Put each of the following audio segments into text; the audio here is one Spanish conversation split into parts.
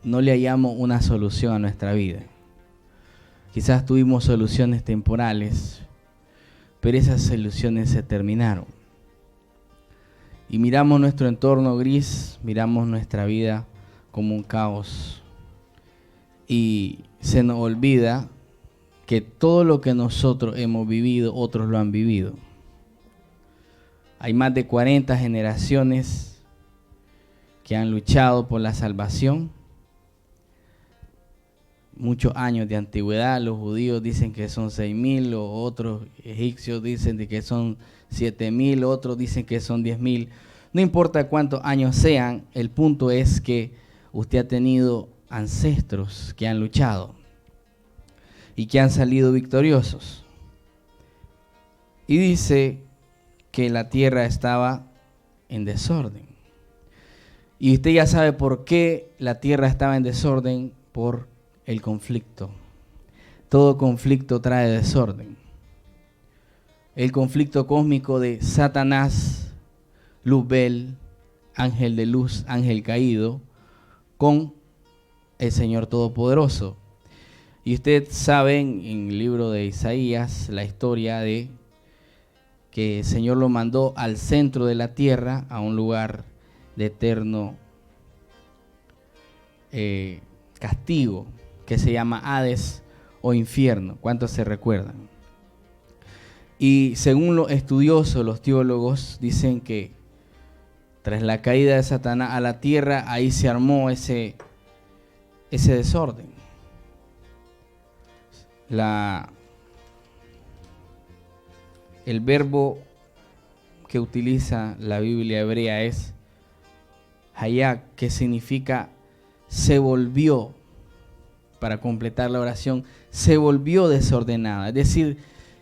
no le hallamos una solución a nuestra vida. Quizás tuvimos soluciones temporales, pero esas soluciones se terminaron. Y miramos nuestro entorno gris, miramos nuestra vida como un caos. Y se nos olvida que todo lo que nosotros hemos vivido, otros lo han vivido. Hay más de 40 generaciones que han luchado por la salvación. Muchos años de antigüedad, los judíos dicen que son 6.000, otros egipcios dicen de que son 7.000, otros dicen que son 10.000. No importa cuántos años sean, el punto es que usted ha tenido ancestros que han luchado y que han salido victoriosos. Y dice que la tierra estaba en desorden. Y usted ya sabe por qué la tierra estaba en desorden, por el conflicto. Todo conflicto trae desorden. El conflicto cósmico de Satanás, Luzbel, ángel de luz, ángel caído, con el Señor Todopoderoso. Y usted sabe en el libro de Isaías la historia de que el Señor lo mandó al centro de la tierra, a un lugar de eterno castigo, que se llama Hades o infierno. ¿Cuántos se recuerdan? Y según los estudiosos, los teólogos, dicen que tras la caída de Satanás a la tierra, ahí se armó ese desorden. El verbo que utiliza la Biblia hebrea es hayak, que significa se volvió, para completar la oración, se volvió desordenada. Es decir,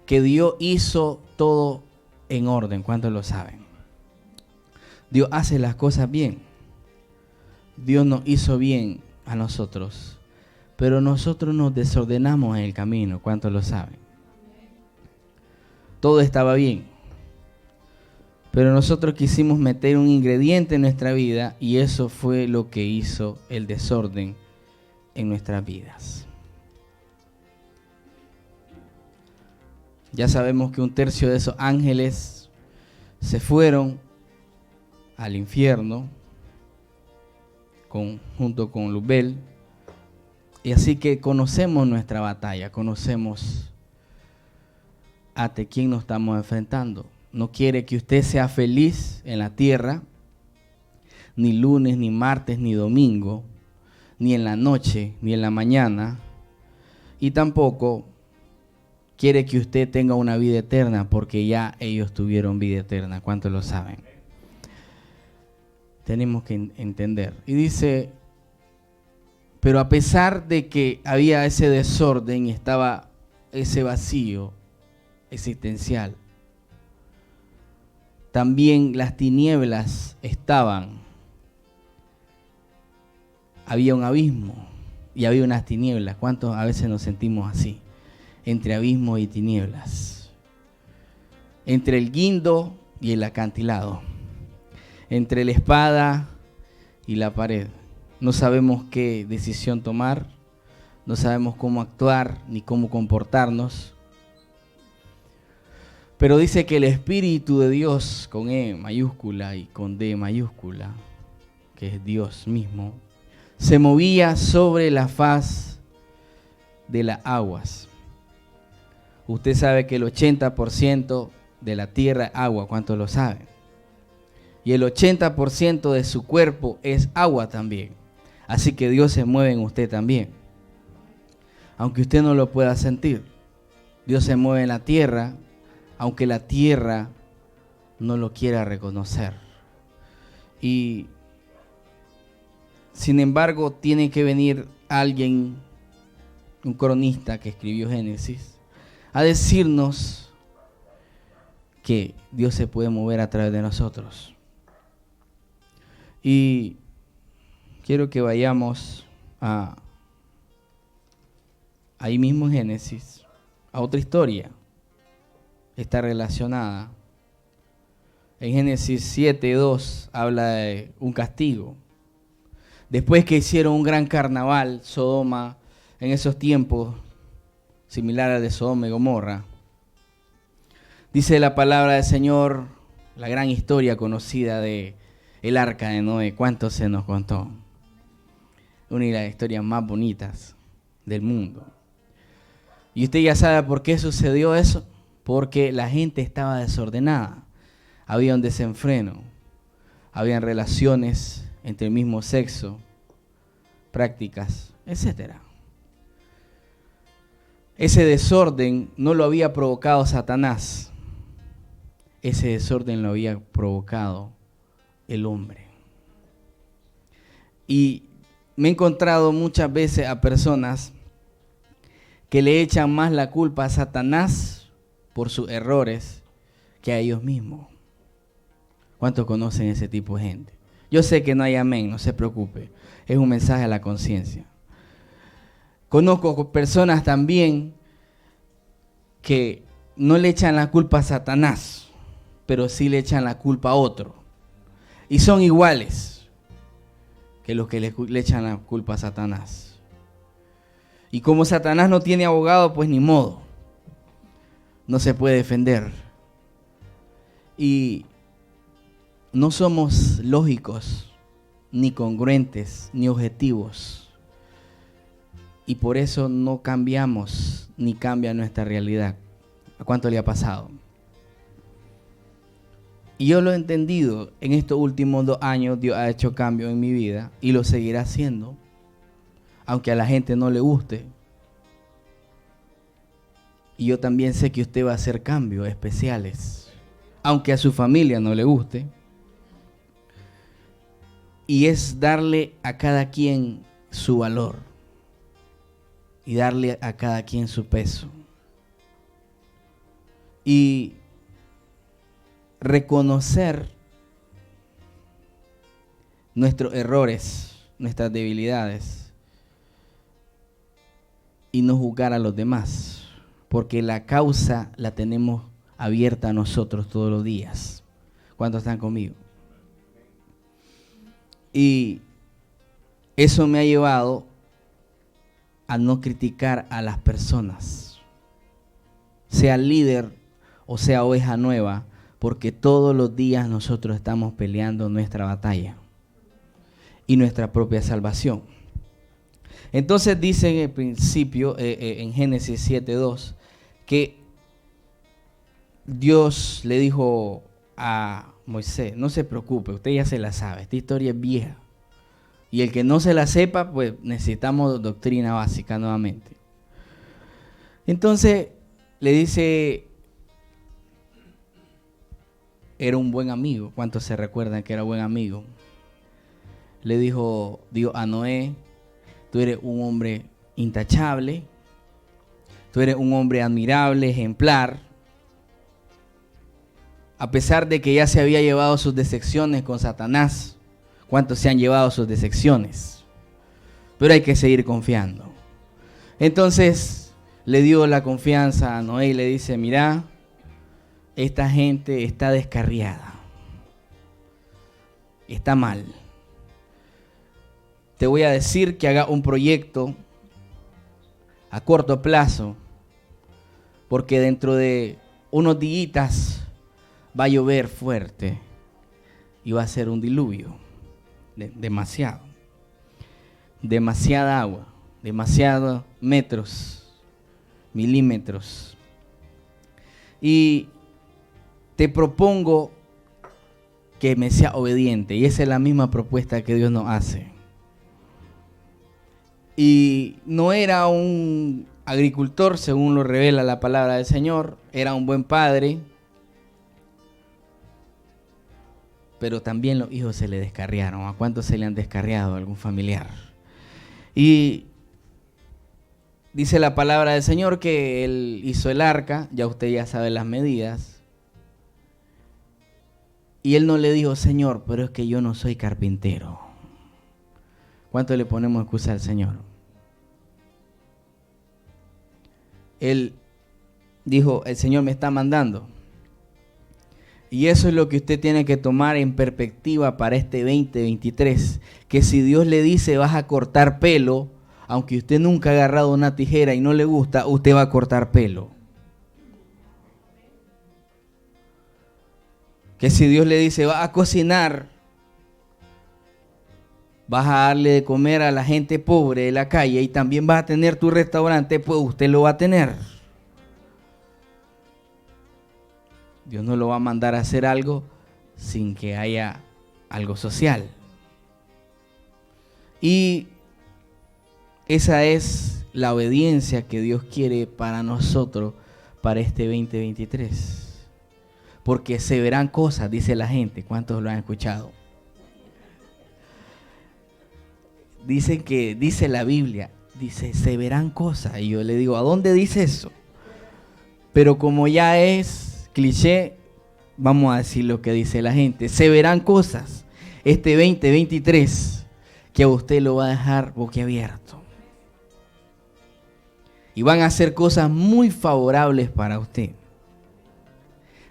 que Dios hizo todo en orden. ¿Cuántos lo saben? Dios hace las cosas bien. Dios nos hizo bien a nosotros, pero nosotros nos desordenamos en el camino. ¿Cuántos lo saben? Todo estaba bien, pero nosotros quisimos meter un ingrediente en nuestra vida y eso fue lo que hizo el desorden en nuestras vidas. Ya sabemos que 1/3 de esos ángeles se fueron al infierno junto con Luzbel, y así que conocemos nuestra batalla, conocemos ante quién nos estamos enfrentando. No quiere que usted sea feliz en la tierra, ni lunes, ni martes, ni domingo, ni en la noche, ni en la mañana, y tampoco quiere que usted tenga una vida eterna, porque ya ellos tuvieron vida eterna. ¿Cuántos lo saben? Tenemos que entender. Y dice, pero a pesar de que había ese desorden y estaba ese vacío existencial, también las tinieblas estaban. Había un abismo y había unas tinieblas. ¿Cuántos a veces nos sentimos así? Entre abismo y tinieblas. Entre el guindo y el acantilado. Entre la espada y la pared. No sabemos qué decisión tomar. No sabemos cómo actuar ni cómo comportarnos. Pero dice que el Espíritu de Dios, con E mayúscula y con D mayúscula, que es Dios mismo, se movía sobre la faz de las aguas. Usted sabe que el 80% de la tierra es agua. ¿Cuántos lo saben? Y el 80% de su cuerpo es agua también. Así que Dios se mueve en usted también. Aunque usted no lo pueda sentir. Dios se mueve en la tierra, aunque la tierra no lo quiera reconocer. Y sin embargo, tiene que venir alguien, un cronista que escribió Génesis, a decirnos que Dios se puede mover a través de nosotros. Y quiero que vayamos ahí mismo en Génesis, a otra historia. Está relacionada. En Génesis 7:2 habla de un castigo. Después que hicieron un gran carnaval, Sodoma, en esos tiempos, similar al de Sodoma y Gomorra, dice la palabra del Señor, la gran historia conocida de el arca de Noé. ¿Cuánto se nos contó? Una de las historias más bonitas del mundo. Y usted ya sabe por qué sucedió eso. Porque la gente estaba desordenada. Había un desenfreno. Habían relaciones entre el mismo sexo, prácticas, etc. Ese desorden no lo había provocado Satanás. Ese desorden lo había provocado el hombre. Y me he encontrado muchas veces a personas que le echan más la culpa a Satanás por sus errores que a ellos mismos. ¿Cuántos conocen ese tipo de gente? Yo sé que no hay amén, no se preocupe. Es un mensaje a la conciencia. Conozco personas también que no le echan la culpa a Satanás, pero sí le echan la culpa a otro. Y son iguales que los que le echan la culpa a Satanás. Y como Satanás no tiene abogado, pues ni modo. No se puede defender. Y no somos lógicos, ni congruentes, ni objetivos. Y por eso no cambiamos, ni cambia nuestra realidad. ¿A cuánto le ha pasado? Y yo lo he entendido. En estos últimos 2 años Dios ha hecho cambios en mi vida y lo seguirá haciendo. Aunque a la gente no le guste. Y yo también sé que usted va a hacer cambios especiales. Aunque a su familia no le guste. Y es darle a cada quien su valor. Y darle a cada quien su peso. Y reconocer nuestros errores, nuestras debilidades. Y no juzgar a los demás. Porque la causa la tenemos abierta a nosotros todos los días. ¿Cuántos están conmigo? Y eso me ha llevado a no criticar a las personas, sea líder o sea oveja nueva, porque todos los días nosotros estamos peleando nuestra batalla y nuestra propia salvación. Entonces dice en el principio, en Génesis 7:2, que Dios le dijo a Moisés, no se preocupe, usted ya se la sabe, esta historia es vieja. Y el que no se la sepa, pues necesitamos doctrina básica nuevamente. Entonces le dice, era un buen amigo. ¿Cuántos se recuerdan que era buen amigo? Le dijo Dios a Noé, tú eres un hombre intachable, tú eres un hombre admirable, ejemplar. A pesar de que ya se había llevado sus decepciones con Satanás. ¿Cuántos se han llevado sus decepciones? Pero hay que seguir confiando. Entonces le dio la confianza a Noé y le dice, mira, esta gente está descarriada. Está mal. Te voy a decir que haga un proyecto a corto plazo, porque dentro de unos días va a llover fuerte y va a ser un diluvio. Demasiada agua, demasiados metros, milímetros. Y te propongo que me sea obediente. Y esa es la misma propuesta que Dios nos hace. Y no era un agricultor, según lo revela la palabra del Señor. Era un buen padre. Pero también los hijos se le descarriaron. ¿A cuántos se le han descarriado a algún familiar? Y dice la palabra del Señor que él hizo el arca, ya usted ya sabe las medidas. Y él no le dijo, Señor, pero es que yo no soy carpintero. ¿Cuánto le ponemos excusa al Señor? Él dijo, el Señor me está mandando. Y eso es lo que usted tiene que tomar en perspectiva para este 2023. Que si Dios le dice vas a cortar pelo, aunque usted nunca ha agarrado una tijera y no le gusta, usted va a cortar pelo. Que si Dios le dice vas a cocinar, vas a darle de comer a la gente pobre de la calle y también vas a tener tu restaurante, pues usted lo va a tener. Dios no lo va a mandar a hacer algo sin que haya algo social. Y esa es la obediencia que Dios quiere para nosotros para este 2023. Porque se verán cosas, dice la gente. ¿Cuántos lo han escuchado? Dicen que, dice la Biblia, dice, se verán cosas. Y yo le digo, ¿a dónde dice eso? Pero como ya es cliché, vamos a decir lo que dice la gente. Se verán cosas este 2023 que a usted lo va a dejar boquiabierto. Y van a ser cosas muy favorables para usted.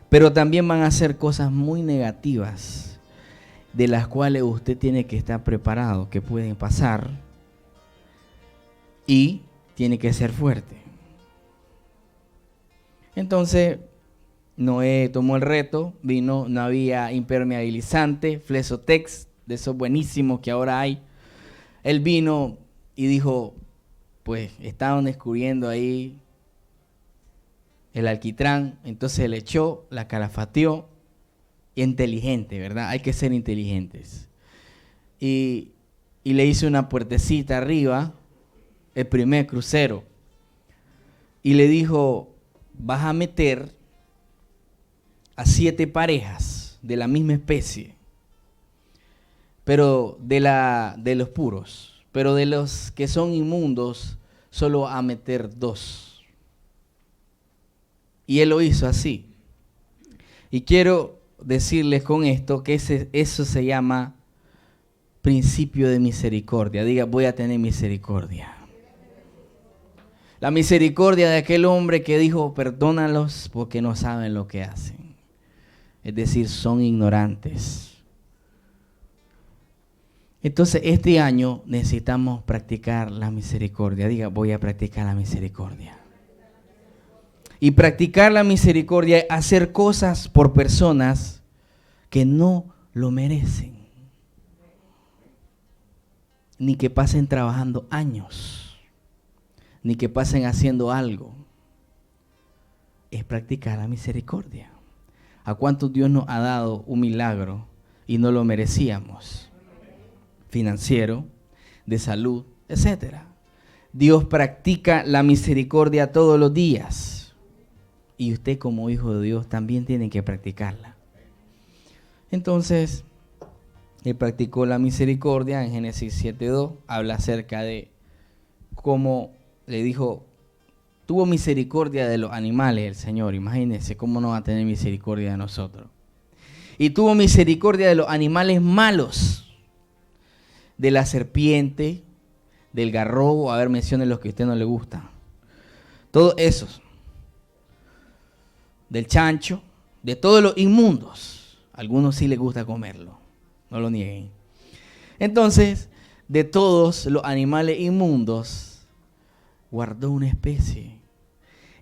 Pero también van a ser cosas muy negativas, de las cuales usted tiene que estar preparado, que pueden pasar, y tiene que ser fuerte. Entonces, Noé tomó el reto, vino, no había impermeabilizante, Flesotex, de esos buenísimos que ahora hay. Él vino y dijo, pues estaban descubriendo ahí el alquitrán, entonces le echó, la calafateó, inteligente, ¿verdad? Hay que ser inteligentes. Y le hizo una puertecita arriba, el primer crucero, y le dijo, vas a meter a 7 parejas de la misma especie, pero de los puros, pero de los que son inmundos, solo a meter 2. Y él lo hizo así. Y quiero decirles con esto que eso se llama principio de misericordia. Diga, voy a tener misericordia. La misericordia de aquel hombre que dijo, perdónalos porque no saben lo que hacen. Es decir, son ignorantes. Entonces, este año necesitamos practicar la misericordia. Diga, voy a practicar la misericordia. Y practicar la misericordia es hacer cosas por personas que no lo merecen. Ni que pasen trabajando años. Ni que pasen haciendo algo. Es practicar la misericordia. ¿A cuántos Dios nos ha dado un milagro y no lo merecíamos? Financiero, de salud, etc. Dios practica la misericordia todos los días. Y usted como hijo de Dios también tiene que practicarla. Entonces, él practicó la misericordia en Génesis 7:2. Habla acerca de cómo le dijo, tuvo misericordia de los animales el Señor. Imagínense cómo no va a tener misericordia de nosotros. Y tuvo misericordia de los animales malos, de la serpiente, del garrobo. A ver, mencione los que a usted no le gustan. Todos esos. Del chancho, de todos los inmundos. A algunos sí les gusta comerlo, no lo nieguen. Entonces, de todos los animales inmundos, guardó una especie.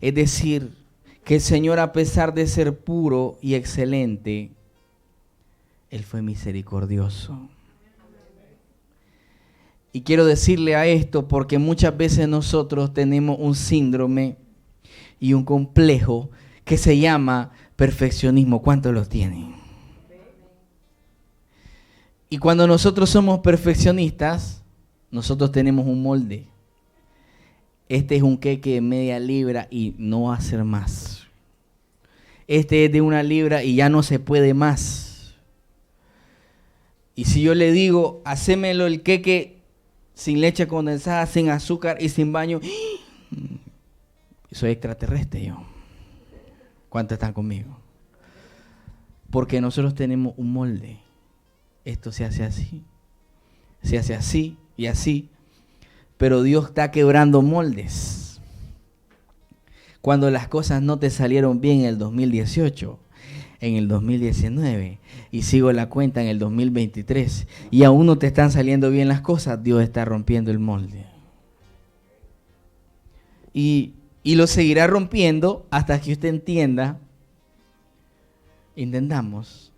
Es decir, que el Señor, a pesar de ser puro y excelente, Él fue misericordioso. Y quiero decirle a esto porque muchas veces nosotros tenemos un síndrome y un complejo que se llama perfeccionismo. ¿Cuántos los tienen? Y cuando nosotros somos perfeccionistas, nosotros tenemos un molde. Este es un queque de media libra y no va a ser más. Este es de 1 libra y ya no se puede más. Y si yo le digo, hacémelo el queque sin leche condensada, sin azúcar y sin baño, soy extraterrestre yo. ¿Cuántos están conmigo? Porque nosotros tenemos un molde. Esto se hace así y así. Pero Dios está quebrando moldes. Cuando las cosas no te salieron bien en el 2018, en el 2019 y sigo la cuenta en el 2023 y aún no te están saliendo bien las cosas, Dios está rompiendo el molde. Y lo seguirá rompiendo hasta que usted entendamos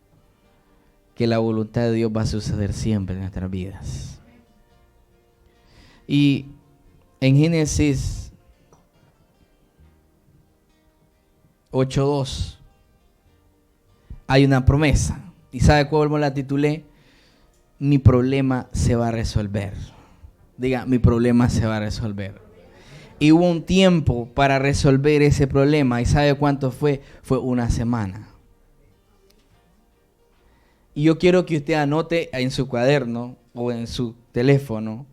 que la voluntad de Dios va a suceder siempre en nuestras vidas. Y en Génesis 8:2 hay una promesa. ¿Y sabe cómo la titulé? Mi problema se va a resolver. Diga, mi problema se va a resolver. Y hubo un tiempo para resolver ese problema. ¿Y sabe cuánto fue? Fue una semana. Y yo quiero que usted anote en su cuaderno o en su teléfono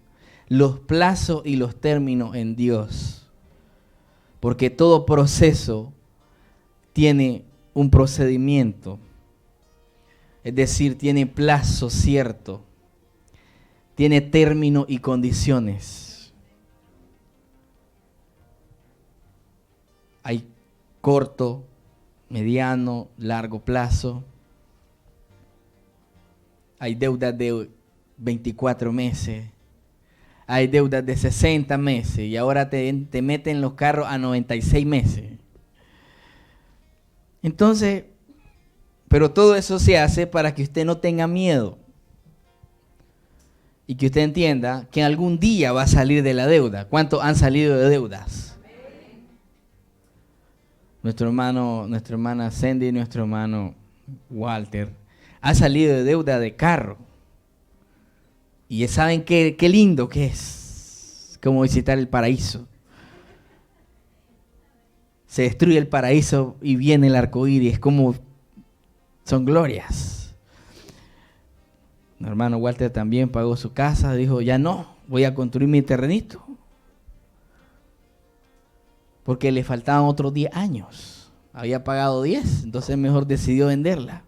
los plazos y los términos en Dios. Porque todo proceso tiene un procedimiento. Es decir, tiene plazo cierto. Tiene término y condiciones. Hay corto, mediano, largo plazo. Hay deudas de 24 meses. Hay deudas de 60 meses. Y ahora te meten los carros a 96 meses. Entonces, pero todo eso se hace para que usted no tenga miedo. Y que usted entienda que algún día va a salir de la deuda. ¿Cuántos han salido de deudas? Nuestra hermana Sandy y nuestro hermano Walter ha salido de deuda de carro. Y saben qué lindo que es, como visitar el paraíso. Se destruye el paraíso y viene el arco iris, es como son glorias. Mi hermano Walter también pagó su casa, dijo, ya no, voy a construir mi terrenito. Porque le faltaban otros 10 años. Había pagado 10, entonces mejor decidió venderla.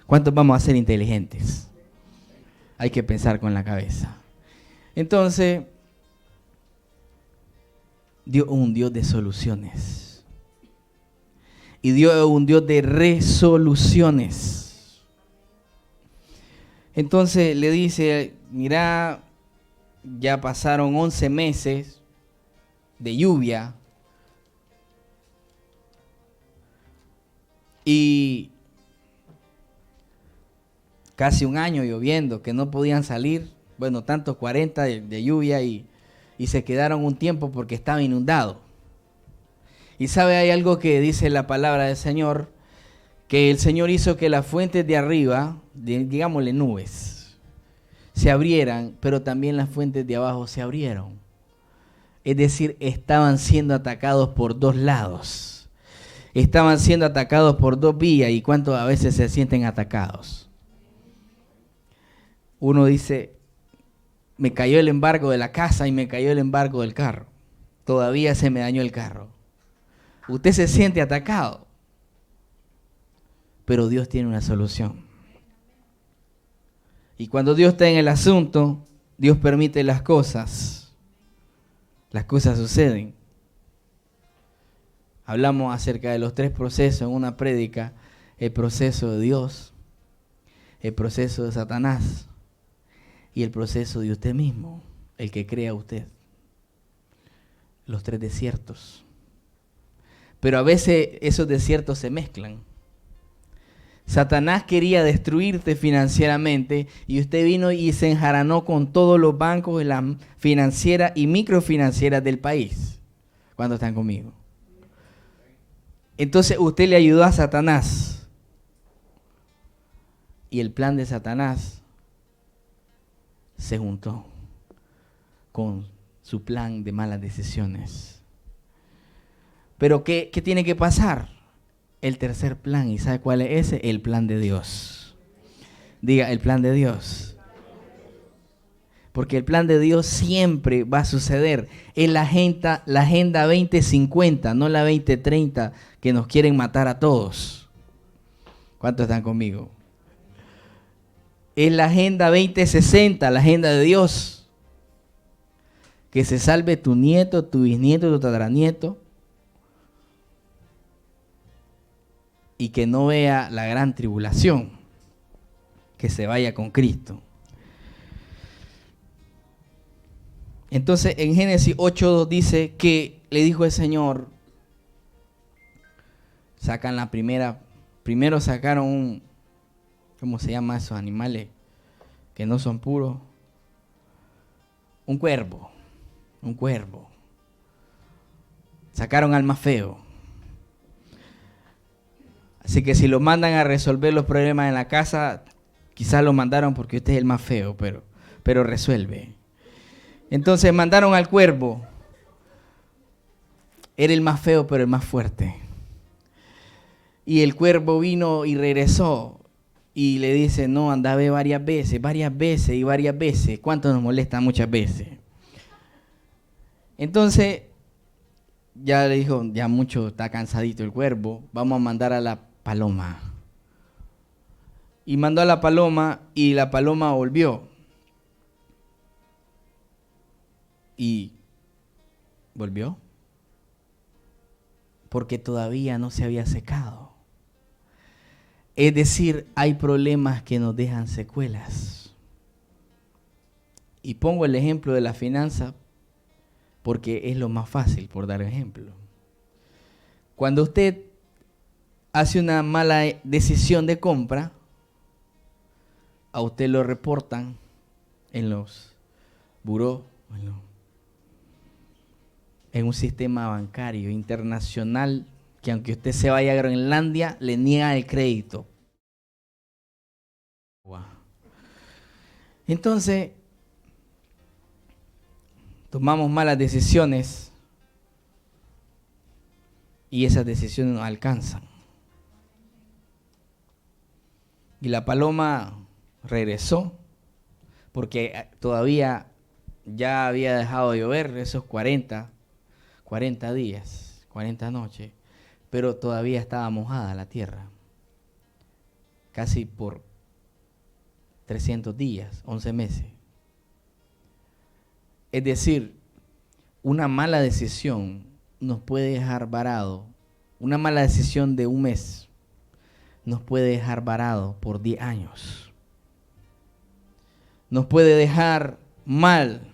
¿Cuántos vamos a ser inteligentes? Hay que pensar con la cabeza. Entonces, Dios es un Dios de soluciones. Y Dios es un Dios de resoluciones. Entonces le dice, mira, ya pasaron 11 meses de lluvia. Y casi un año lloviendo, que no podían salir, bueno, tantos 40 de lluvia y se quedaron un tiempo porque estaba inundado. Y sabe, hay algo que dice la palabra del Señor, que el Señor hizo que las fuentes de arriba, digámosle nubes, se abrieran, pero también las fuentes de abajo se abrieron. Es decir, estaban siendo atacados por dos lados. Estaban siendo atacados por dos vías. ¿Y cuántos a veces se sienten atacados? Uno dice, me cayó el embargo de la casa y me cayó el embargo del carro. Todavía se me dañó el carro. Usted se siente atacado. Pero Dios tiene una solución. Y cuando Dios está en el asunto, Dios permite las cosas. Las cosas suceden. Hablamos acerca de los 3 procesos en una prédica: el proceso de Dios, el proceso de Satanás y el proceso de usted mismo, el que crea usted. Los 3 desiertos. Pero a veces esos desiertos se mezclan. Satanás quería destruirte financieramente y usted vino y se enjaranó con todos los bancos de la financiera y microfinancieras del país. ¿Cuántos están conmigo? Entonces usted le ayudó a Satanás. Y el plan de Satanás se juntó con su plan de malas decisiones. Pero ¿qué tiene que pasar? El tercer plan. ¿Y sabe cuál es ese? El plan de Dios. Diga, el plan de Dios. Porque el plan de Dios siempre va a suceder. Es la agenda 2050, no la 2030 que nos quieren matar a todos. ¿Cuántos están conmigo? Es la agenda 2060, la agenda de Dios. Que se salve tu nieto, tu bisnieto, tu tataranieto. y que no vea la gran tribulación, que se vaya con Cristo. Entonces en Génesis 8:2 dice que le dijo el Señor, sacan la primero sacaron un, ¿cómo se llama esos animales que no son puros? Un cuervo. Sacaron al más feo. Así que si lo mandan a resolver los problemas en la casa, quizás lo mandaron porque usted es el más feo, pero resuelve. Entonces mandaron al cuervo. Era el más feo, pero el más fuerte. Y el cuervo vino y regresó. Y le dice, no, anda a ver varias veces. ¿Cuánto nos molesta muchas veces? Entonces, ya le dijo, ya mucho, está cansadito el cuervo. Vamos a mandar a la paloma. Y mandó a la paloma y la paloma volvió. Y volvió. Porque todavía no se había secado. Es decir, hay problemas que nos dejan secuelas. Y pongo el ejemplo de la finanza porque es lo más fácil, por dar ejemplo. Cuando usted hace una mala decisión de compra, a usted lo reportan en los burós, en un sistema bancario internacional que aunque usted se vaya a Groenlandia, le niegan el crédito. Entonces, tomamos malas decisiones y esas decisiones nos alcanzan. Y la paloma regresó porque todavía ya había dejado de llover esos 40 días, 40 noches, pero todavía estaba mojada la tierra, casi por 300 días, 11 meses. Es decir, una mala decisión nos puede dejar varado, una mala decisión de un mes nos puede dejar varado por 10 años. Nos puede dejar mal.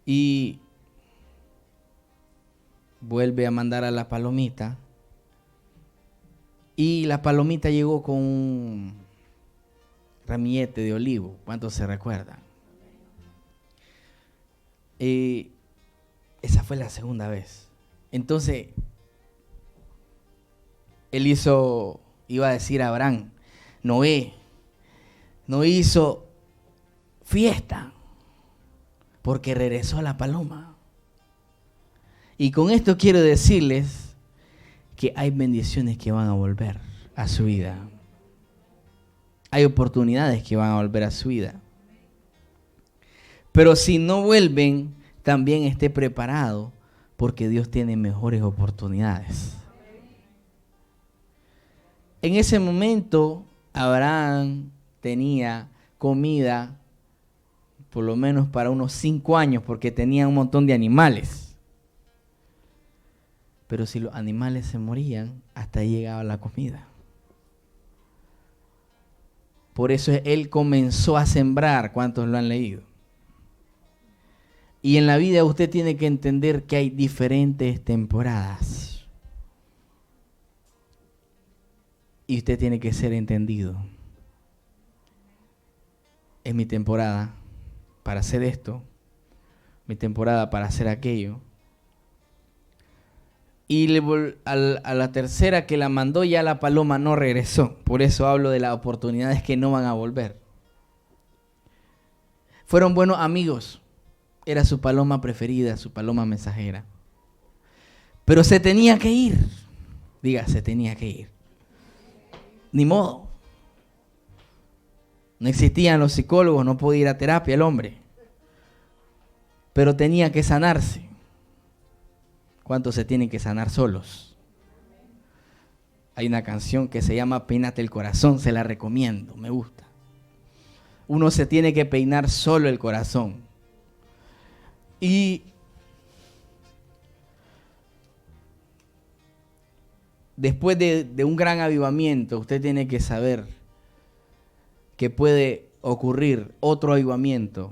Y vuelve a mandar a la palomita. Y la palomita llegó con un ramillete de olivo. ¿Cuántos se recuerdan? Esa fue la segunda vez. Entonces, él iba a decir a Abraham, Noé no hizo fiesta porque regresó la paloma. Y con esto quiero decirles que hay bendiciones que van a volver a su vida. Hay oportunidades que van a volver a su vida. Pero si no vuelven, también esté preparado porque Dios tiene mejores oportunidades. En ese momento, Abraham tenía comida por lo menos para unos 5 años porque tenía un montón de animales. Pero si los animales se morían, hasta ahí llegaba la comida. Por eso él comenzó a sembrar. ¿Cuántos lo han leído? Y en la vida usted tiene que entender que hay diferentes temporadas. Y usted tiene que ser entendido. Es mi temporada para hacer esto. Mi temporada para hacer aquello. Y a la tercera que la mandó ya la paloma no regresó. Por eso hablo de las oportunidades que no van a volver. Fueron buenos amigos. Era su paloma preferida, su paloma mensajera. Pero se tenía que ir. Diga, se tenía que ir. Ni modo. No existían los psicólogos, no podía ir a terapia el hombre. Pero tenía que sanarse. ¿Cuántos se tienen que sanar solos? Hay una canción que se llama Peínate el corazón, se la recomiendo, me gusta. Uno se tiene que peinar solo el corazón. Y después de un gran avivamiento, usted tiene que saber que puede ocurrir otro avivamiento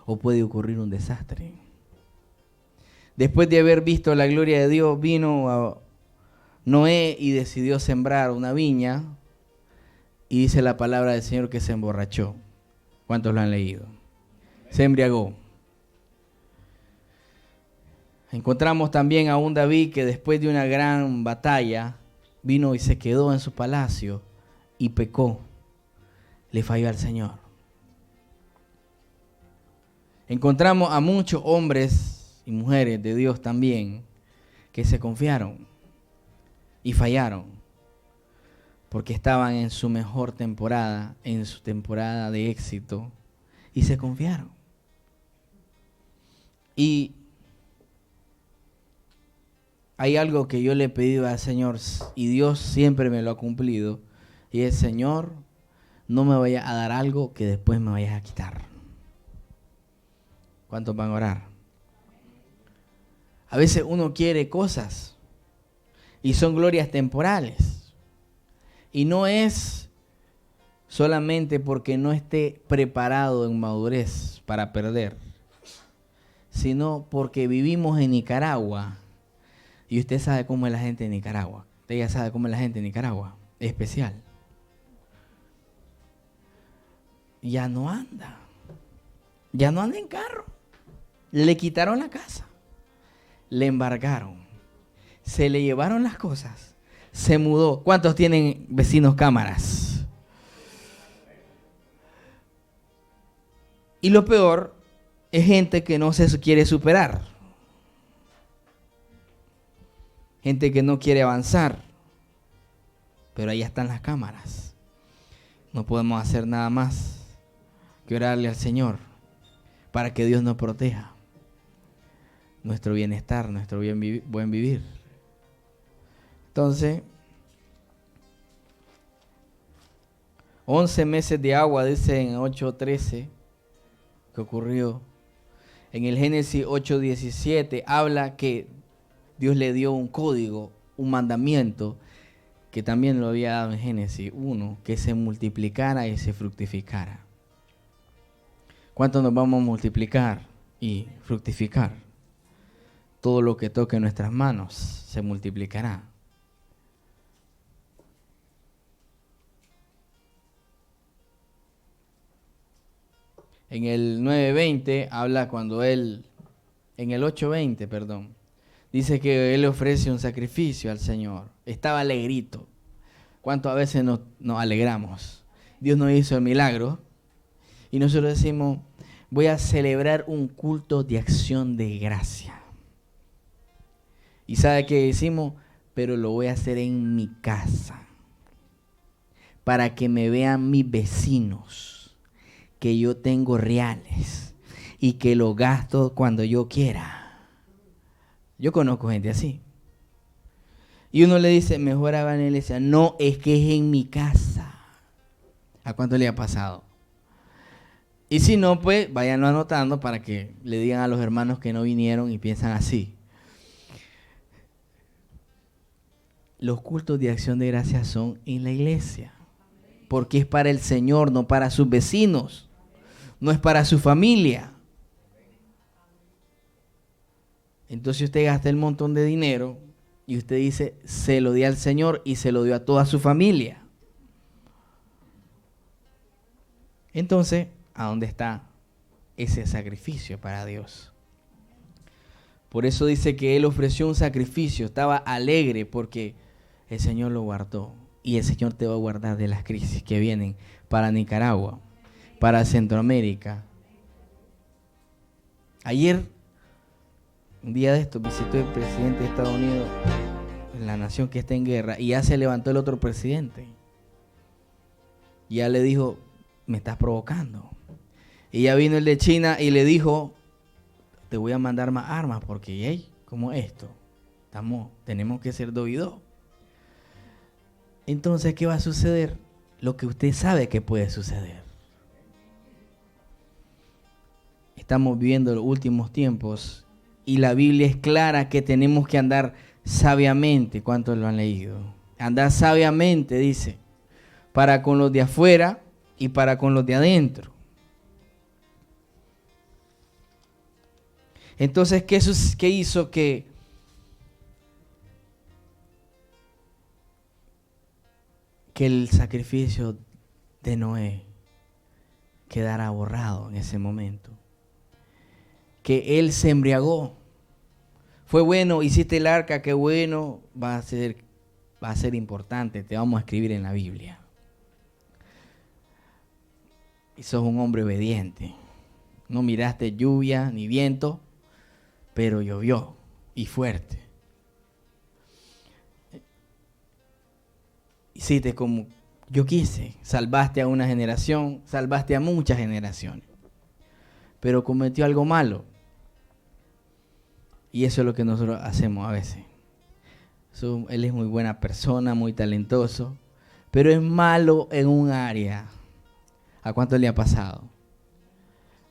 o puede ocurrir un desastre. Después de haber visto la gloria de Dios, vino a Noé y decidió sembrar una viña y dice la palabra del Señor que se emborrachó. ¿Cuántos lo han leído? Se embriagó. Encontramos también a un David que después de una gran batalla vino y se quedó en su palacio y pecó. Le falló al Señor. Encontramos a muchos hombres y mujeres de Dios también que se confiaron y fallaron porque estaban en su mejor temporada, en su temporada de éxito y se confiaron. Y hay algo que yo le he pedido al Señor y Dios siempre me lo ha cumplido y es: Señor, no me vaya a dar algo que después me vayas a quitar. ¿Cuántos van a orar? A veces uno quiere cosas y son glorias temporales. Y no es solamente porque no esté preparado en madurez para perder, sino porque vivimos en Nicaragua. Y usted sabe cómo es la gente de Nicaragua. Usted ya sabe cómo es la gente de Nicaragua. Es especial. Ya no anda. Ya no anda en carro. Le quitaron la casa. Le embargaron. Se le llevaron las cosas. Se mudó. ¿Cuántos tienen vecinos cámaras? Y lo peor es gente que no se quiere superar. Gente que no quiere avanzar. Pero ahí están las cámaras. No podemos hacer nada más que orarle al Señor para que Dios nos proteja. Nuestro bienestar, nuestro buen vivir. Entonces, 11 meses de agua, dice en 8:13, que ocurrió. En el Génesis 8:17 habla que Dios le dio un código, un mandamiento, que también lo había dado en Génesis 1, que se multiplicara y se fructificara. ¿Cuánto nos vamos a multiplicar y fructificar? Todo lo que toque nuestras manos se multiplicará. En el 9:20 habla cuando él, en el 8:20, perdón, dice que él ofrece un sacrificio al Señor. Estaba alegrito. ¿Cuánto a veces nos alegramos? Dios nos hizo el milagro y nosotros decimos: voy a celebrar un culto de acción de gracia. ¿Y sabe qué decimos? Pero lo voy a hacer en mi casa, para que me vean mis vecinos, que yo tengo reales y que lo gasto cuando yo quiera. Yo conozco gente así. Y uno le dice: mejor hagan en la iglesia. No, es que es en mi casa. ¿A cuánto le ha pasado? Y si no, pues váyanlo anotando para que le digan a los hermanos que no vinieron y piensan así. Los cultos de acción de gracias son en la iglesia, porque es para el Señor, no para sus vecinos, no es para su familia. Entonces usted gasta el montón de dinero y usted dice: se lo di al Señor y se lo dio a toda su familia. Entonces, ¿a dónde está ese sacrificio para Dios? Por eso dice que él ofreció un sacrificio, estaba alegre porque el Señor lo guardó. Y el Señor te va a guardar de las crisis que vienen para Nicaragua, para Centroamérica. Ayer, un día de esto, visitó el presidente de Estados Unidos, la nación que está en guerra, y ya se levantó el otro presidente. Y ya le dijo: me estás provocando. Y ya vino el de China y le dijo: te voy a mandar más armas porque, hey, ¿cómo es esto? Tenemos que ser 2 y 2. Entonces, ¿qué va a suceder? Lo que usted sabe que puede suceder. Estamos viviendo los últimos tiempos y la Biblia es clara que tenemos que andar sabiamente. ¿Cuántos lo han leído? Andad sabiamente, dice, para con los de afuera y para con los de adentro. Entonces, ¿qué hizo que el sacrificio de Noé quedara borrado en ese momento? Que él se embriagó. Fue bueno, hiciste el arca, qué bueno, va a ser importante, te vamos a escribir en la Biblia. Y sos un hombre obediente. No miraste lluvia ni viento, pero llovió y fuerte. Hiciste como yo quise, salvaste a una generación, salvaste a muchas generaciones, pero cometió algo malo. Y eso es lo que nosotros hacemos a veces. Él es muy buena persona, muy talentoso, pero es malo en un área. ¿A cuánto le ha pasado?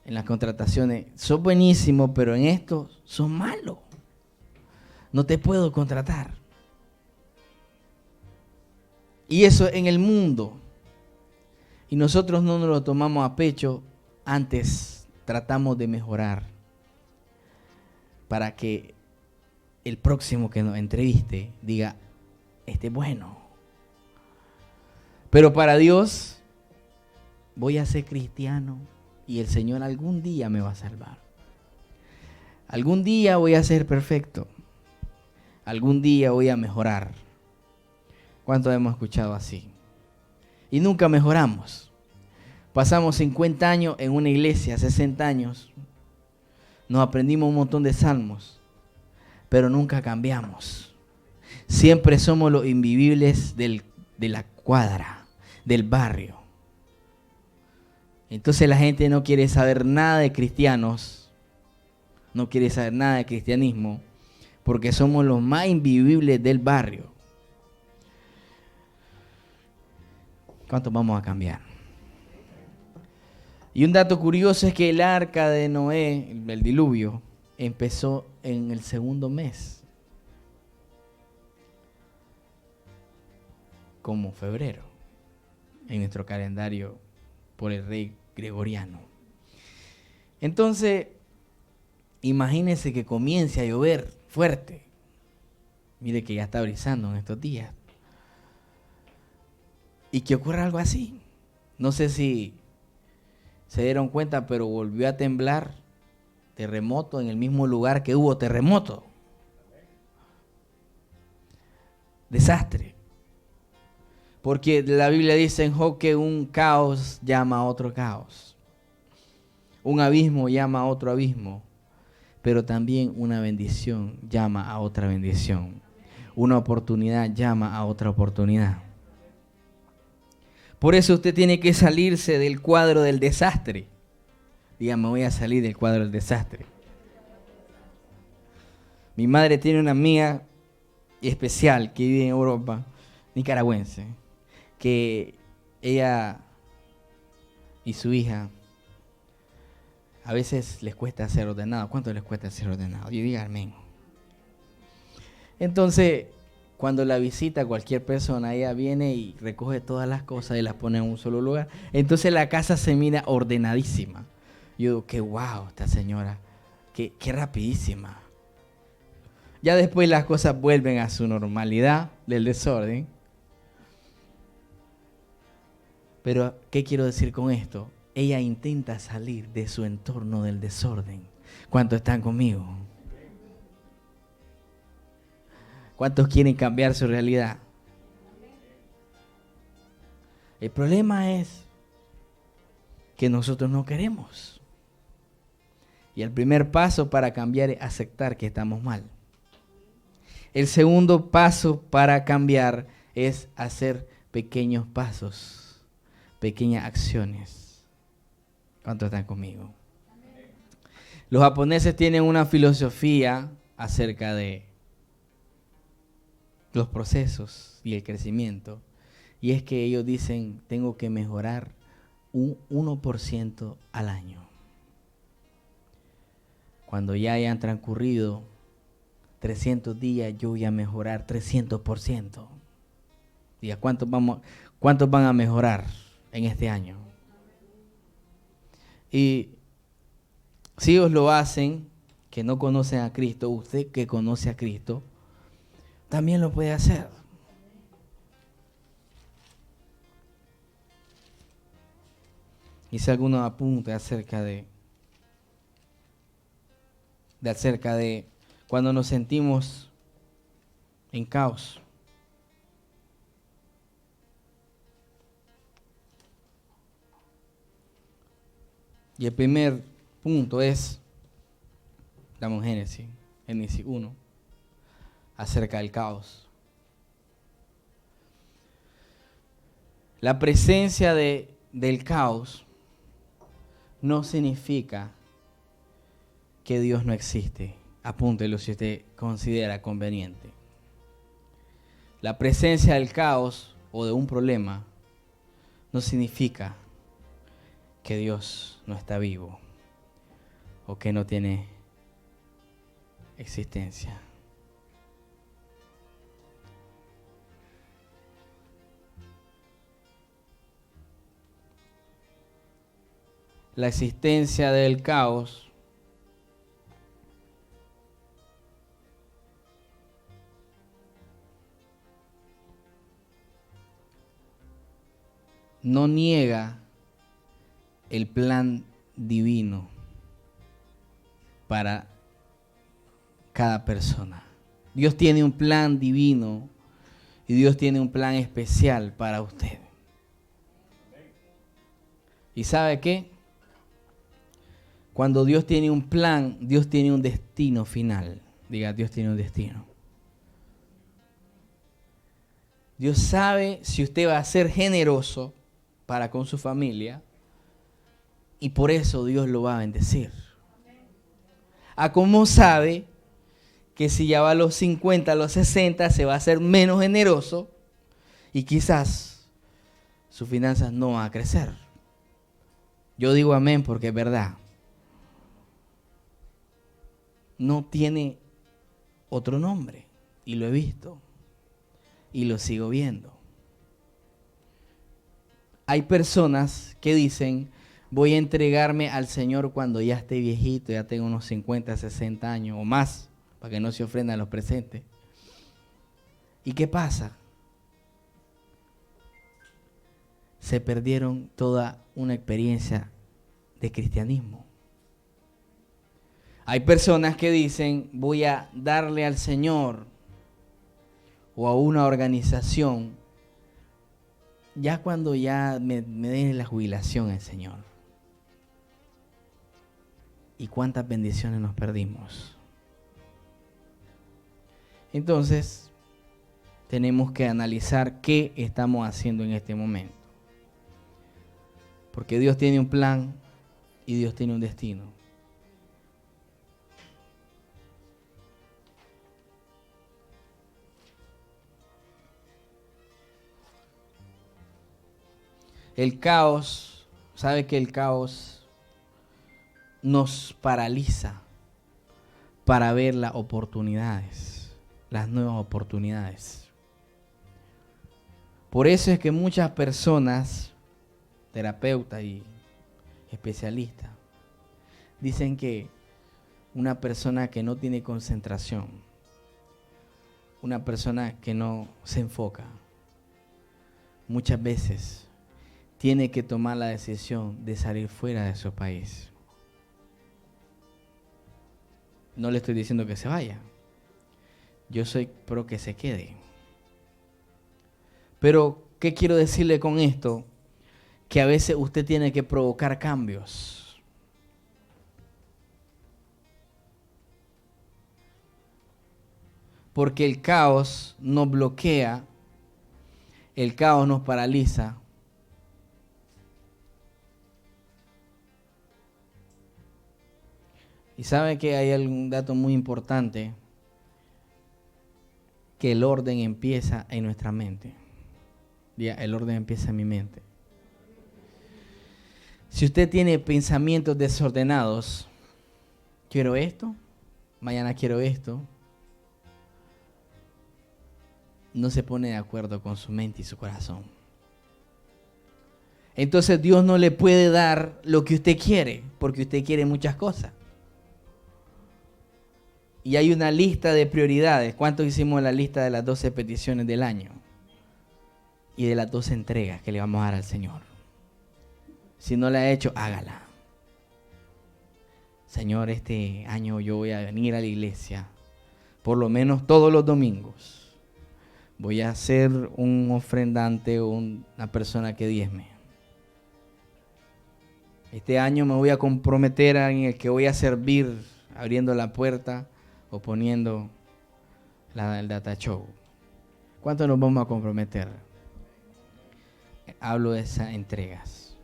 En las contrataciones, sos buenísimo, pero en esto sos malo. No te puedo contratar. Y eso en el mundo. Y nosotros no nos lo tomamos a pecho, antes tratamos de mejorar para que el próximo que nos entreviste diga, este es bueno. Pero para Dios, voy a ser cristiano y el Señor algún día me va a salvar. Algún día voy a ser perfecto. Algún día voy a mejorar. ¿Cuántos hemos escuchado así? Y nunca mejoramos. Pasamos 50 años en una iglesia, 60 años. Nos aprendimos un montón de salmos, pero nunca cambiamos. Siempre somos los invivibles de la cuadra, del barrio. Entonces la gente no quiere saber nada de cristianos, no quiere saber nada de cristianismo, porque somos los más invivibles del barrio. ¿Cuántos vamos a cambiar? Y un dato curioso es que el arca de Noé, el diluvio, empezó en el segundo mes, como febrero, en nuestro calendario por el rey Gregoriano. Entonces, imagínense que comience a llover fuerte. Mire que ya está brisando en estos días. Y que ocurra algo así. No sé si se dieron cuenta, pero volvió a temblar, terremoto en el mismo lugar que hubo terremoto. Desastre. Porque la Biblia dice en Job que un caos llama a otro caos. Un abismo llama a otro abismo. Pero también una bendición llama a otra bendición. Una oportunidad llama a otra oportunidad. Por eso usted tiene que salirse del cuadro del desastre. Diga, me voy a salir del cuadro del desastre. Mi madre tiene una amiga especial que vive en Europa, nicaragüense, que ella y su hija a veces les cuesta ser ordenado. ¿Cuánto les cuesta ser ordenado? Yo diga amén. Entonces, cuando la visita cualquier persona, ella viene y recoge todas las cosas y las pone en un solo lugar. Entonces la casa se mira ordenadísima. Yo digo, qué wow, esta señora, qué rapidísima. Ya después las cosas vuelven a su normalidad del desorden. Pero, ¿qué quiero decir con esto? Ella intenta salir de su entorno del desorden. ¿Cuántos están conmigo? ¿Cuántos quieren cambiar su realidad? El problema es que nosotros no queremos. Y el primer paso para cambiar es aceptar que estamos mal. El segundo paso para cambiar es hacer pequeños pasos, pequeñas acciones. ¿Cuántos están conmigo? Los japoneses tienen una filosofía acerca de los procesos y el crecimiento. Y es que ellos dicen, tengo que mejorar un 1% al año. Cuando ya hayan transcurrido 300 días yo voy a mejorar 300%. Diga, ¿cuántos van a mejorar en este año? Y si ellos lo hacen, que no conocen a Cristo, usted que conoce a Cristo, también lo puede hacer. Hice algunos apuntes acerca de cuando nos sentimos en caos. Y el primer punto es, damos Génesis 1, acerca del caos. La presencia del caos no significa que Dios no existe. Apúntelo si usted considera conveniente. La presencia del caos o de un problema no significa que Dios no está vivo o que no tiene existencia. La existencia del caos no niega el plan divino para cada persona. Dios tiene un plan divino y Dios tiene un plan especial para usted. ¿Y sabe qué? Cuando Dios tiene un plan, Dios tiene un destino final. Diga, Dios tiene un destino. Dios sabe si usted va a ser generoso para con su familia y por eso Dios lo va a bendecir. ¿A cómo sabe que si ya va a los 50, a los 60 se va a ser menos generoso y quizás sus finanzas no van a crecer? Yo digo amén porque es verdad. No tiene otro nombre y lo he visto y lo sigo viendo. Hay personas que dicen, voy a entregarme al Señor cuando ya esté viejito, ya tengo unos 50, 60 años o más, para que no se ofendan los presentes. ¿Y qué pasa? Se perdieron toda una experiencia de cristianismo. Hay personas que dicen, voy a darle al Señor o a una organización ya cuando ya me den la jubilación el Señor. ¿Y cuántas bendiciones nos perdimos? Entonces, tenemos que analizar qué estamos haciendo en este momento. Porque Dios tiene un plan y Dios tiene un destino. El caos, ¿sabe que el caos nos paraliza para ver las oportunidades, las nuevas oportunidades? Por eso es que muchas personas, terapeutas y especialistas, dicen que una persona que no tiene concentración, una persona que no se enfoca, muchas veces tiene que tomar la decisión de salir fuera de su país. No le estoy diciendo que se vaya. Yo soy pro que se quede. Pero, ¿qué quiero decirle con esto? Que a veces usted tiene que provocar cambios. Porque el caos nos bloquea, el caos nos paraliza. Y sabe que hay algún dato muy importante, que el orden empieza en nuestra mente. Ya, el orden empieza en mi mente. Si usted tiene pensamientos desordenados, quiero esto, mañana quiero esto, no se pone de acuerdo con su mente y su corazón. Entonces Dios no le puede dar lo que usted quiere, porque usted quiere muchas cosas. Y hay una lista de prioridades. ¿Cuántos hicimos la lista de las 12 peticiones del año? Y de las 12 entregas que le vamos a dar al Señor. Si no la ha hecho, hágala. Señor, este año yo voy a venir a la iglesia, por lo menos todos los domingos. Voy a ser un ofrendante o una persona que diezme. Este año me voy a comprometer en el que voy a servir abriendo la puerta o poniendo el data show. ¿Cuánto nos vamos a comprometer? Hablo de esas entregas.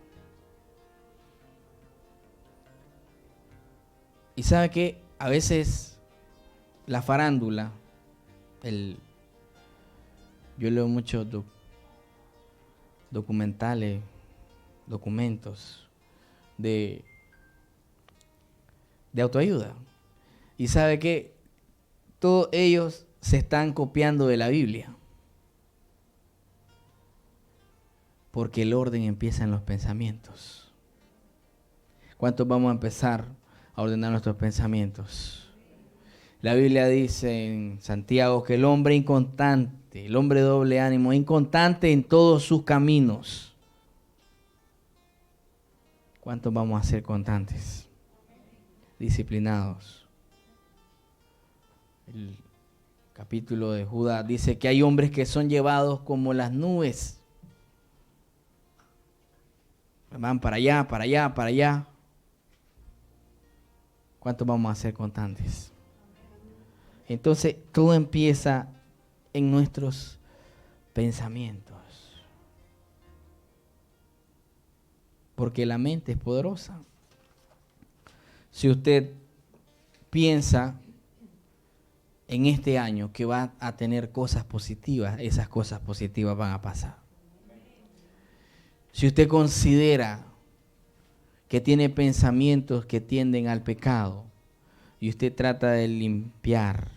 Y sabe que a veces la farándula, yo leo muchos documentos de autoayuda. Y sabe que todos ellos se están copiando de la Biblia. Porque el orden empieza en los pensamientos. ¿Cuántos vamos a empezar a ordenar nuestros pensamientos? La Biblia dice en Santiago que el hombre inconstante, el hombre de doble ánimo, inconstante en todos sus caminos. ¿Cuántos vamos a ser constantes? Disciplinados. El capítulo de Judas dice que hay hombres que son llevados como las nubes. Van para allá, para allá, para allá. ¿Cuántos vamos a ser constantes? Entonces, todo empieza en nuestros pensamientos. Porque la mente es poderosa. Si usted piensa en este año que va a tener cosas positivas, esas cosas positivas van a pasar. Si usted considera que tiene pensamientos que tienden al pecado y usted trata de limpiar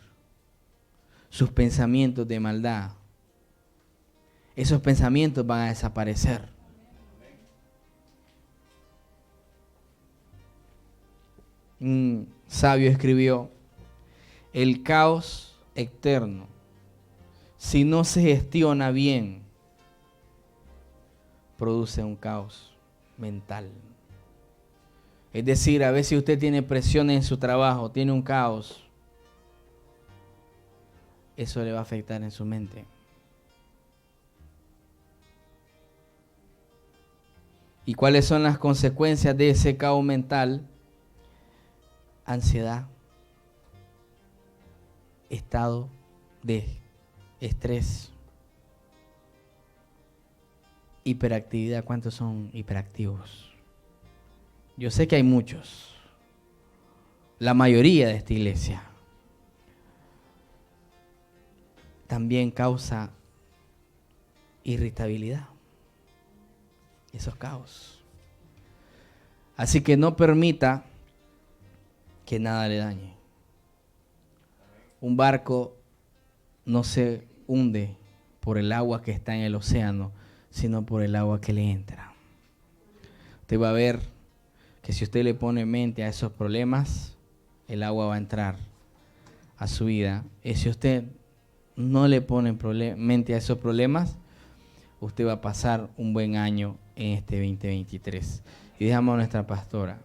sus pensamientos de maldad, esos pensamientos van a desaparecer. Un sabio escribió: el caos externo, si no se gestiona bien, produce un caos mental. Es decir, a veces usted tiene presión en su trabajo, tiene un caos. Eso le va a afectar en su mente. ¿Y cuáles son las consecuencias de ese caos mental? Ansiedad, estado de estrés, hiperactividad. ¿Cuántos son hiperactivos? Yo sé que hay muchos, la mayoría de esta iglesia. También causa irritabilidad, esos caos. Así que no permita que nada le dañe. Un barco no se hunde por el agua que está en el océano, sino por el agua que le entra. Usted va a ver que si usted le pone mente a esos problemas, el agua va a entrar a su vida. Y si usted no le pone mente a esos problemas, usted va a pasar un buen año en este 2023. Y dejamos a nuestra pastora.